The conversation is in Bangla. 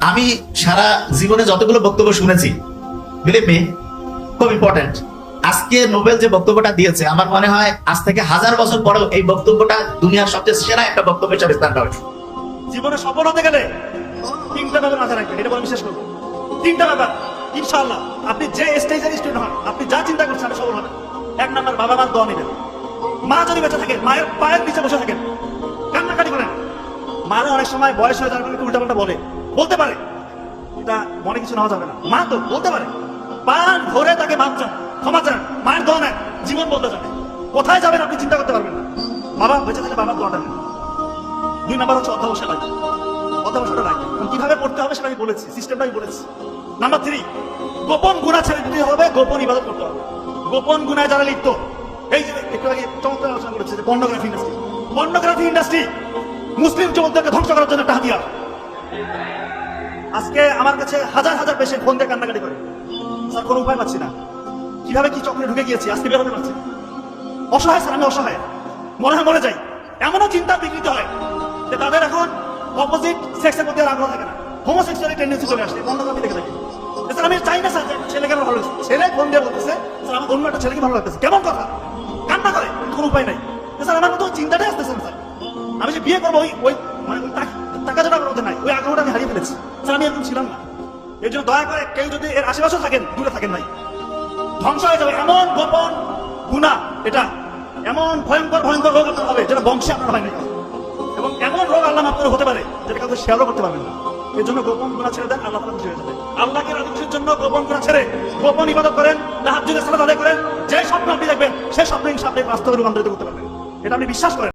আমি সারা জীবনে যতগুলো বক্তব্য শুনেছি, বিলিভ মি, খুব ইম্পর্টেন্ট। আজকে নোবেল যে বক্তব্যটা দিয়েছে, আমার মনে হয় আজ থেকে 1000 বছর পরেও এই বক্তব্যটা দুনিয়ার সবচেয়ে সেরা একটা বক্তব্য হিসেবে স্থান পাবে। জীবনে সফল হতে গেলে তিনটা ব্যাপার মাথায় রাখবেন, এটা বলে বিশ্বাস করবো। তিনটা ব্যাপার ইনশাআল্লাহ, আপনি যে স্টেজের স্টুডেন্ট হন, আপনি যা চিন্তা করছেন আপনি সফল হবেন। এক নাম্বার, বাবা মার দোয়া নেবেন। মা যদি বেঁচে থাকে, মায়ের পায়ের নিচে বসে থাকেন, কান্নাকাটি করেন। মারা অনেক সময় বয়স হয়ে যাওয়ার পরে উল্টাপাল্টা বলতে পারে, এটা মনে কিছু নেওয়া যাবে না। মা তো বলতে পারে, পান ধরে তাকে মাপ চান, ক্ষমা চান, মায়ের দোয়া নেন, জীবন বলতে যাবে। কোথায় যাবেন আপনি চিন্তা করতে পারবেন না। বাবা বেঁচে থাকলে বাবার দোয়াটা নেন। 2 নাম্বার হচ্ছে অধ্যবসায় লাগবে। অধ্যবসায়টা লাগবে, কিভাবে পড়তে হবে সেটা আমি বলেছি, সিস্টেমটা আমি বলেছি। নাম্বার 3, গোপন গুনাহ ছেড়ে দিতে হবে, গোপন ইবাদত করতে হবে। গোপন গুনায় যারা লিপ্ত, এই যে একটু আগে চমৎকার আলোচনা করেছে যে পর্নোগ্রাফি ইন্ডাস্ট্রি মুসলিম যুবকদেরকে ধ্বংস করার জন্য একটা হাতিয়ার। আজকে আমার কাছে হাজার হাজার পেশেন্ট ফোন দিয়ে কান্নাকাটি করে, স্যার কোনো উপায় পাচ্ছি না, কিভাবে কি চক্রে ঢুকে গিয়েছি, আজকে বেরোতে পারছি না। অসহায় স্যার, আমি অসহায়, মনে হয় মরে যাই। এমনও চিন্তা বিকৃত হয় যে তাদের এখন অপোজিট সেক্সের প্রতি আর আগ্রহ থাকে না, হোমোসেক্সুয়াল টেন্ডেন্সি চলে আসছে। পর্নোগ্রাফি দেখে থাকি। স্যার আমি চাই না স্যার ছেলে কেন ভালো লাগছে, ছেলে ফোন দিয়ে বলতেছে স্যার আমার অন্য একটা ছেলেকে ভালো লাগতেছে, কেমন কথা, কান্না করে, কোনো উপায় নাই। স্যার আমার মতো চিন্তাটাই আসতেছে না স্যার, আমি যে বিয়ে করবো ওই মানে টাকা যেটা আমার মধ্যে নাই, ওই আগ্রহটা আমি হারিয়ে ফেলেছি। স্যার আমি এরকম ছিলাম না। এই জন্য দয়া করে কেউ যদি এর আশেপাশে থাকেন, দূরে থাকেন নাই, ধ্বংস হয়ে যাবে। এমন গোপন গুনাহ এটা, এমন ভয়ঙ্কর ভয়ঙ্কর রোগ আপনার হবে যেটা বংশে আপনার হয় না, এবং এমন রোগ আল্লাহ আপনার হতে পারে যেটা কাউকে শেয়ারও করতে পারবেন না। এই জন্য গোপন গুনাহ ছেড়ে দেন, আল্লাহ তাআলা খুশি হয়ে যাবে। আল্লাহকে রাজি খুশির জন্য গোপন গুনাহ ছেড়ে গোপন ইবাদত করেন, তাহাজ্জুদের সালাত আদায় করেন। যে স্বপ্ন আপনি দেখবেন সেই স্বপ্ন ইনশাআল্লাহ বাস্তবে রূপান্তরিত করতে পারবেন, এটা আপনি বিশ্বাস করেন।